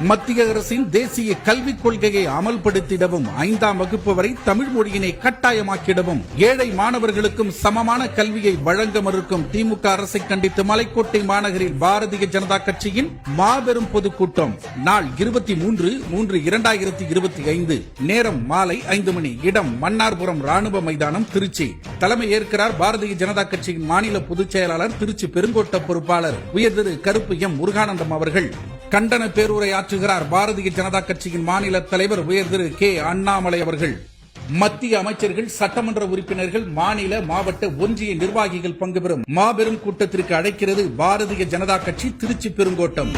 மத்திய அரசின் தேசிய கல்விக் கொள்கையை அமல்படுத்திடவும் 5ஆம் வகுப்பு வரை தமிழ் மொழியினை கட்டாயமாக்கிடவும் ஏழை மாணவர்களுக்கும் சமமான கல்வியை வழங்க மறுக்கும் திமுக அரசை கண்டித்து மலைக்கோட்டை மாநகரில் பாரதிய ஜனதா கட்சியின் மாபெரும் பொதுக்கூட்டம் நாள் 23/3/2025 நேரம் மாலை 5 மணி. இடம் மன்னார்புரம் ராணுவ மைதானம், திருச்சி. தலைமை ஏற்கிறார் பாரதிய ஜனதா கட்சியின் மாநில பொதுச் செயலாளர், திருச்சி பெருங்கோட்ட பொறுப்பாளர் உயர் திரு கருப்பு எம் முருகானந்தம் அவர்கள். கண்டன பேருரை ஆற்றுகிறார் பாரதிய ஜனதா கட்சியின் மாநில தலைவர் உயர் திரு கே அண்ணாமலை அவர்கள். மத்திய அமைச்சர்கள், சட்டமன்ற உறுப்பினர்கள், மாநில, மாவட்ட, ஒன்றிய நிர்வாகிகள் பங்கு பெறும் மாபெரும் கூட்டத்திற்கு அழைக்கிறது பாரதிய ஜனதா கட்சி, திருச்சி பெருங்கோட்டம்.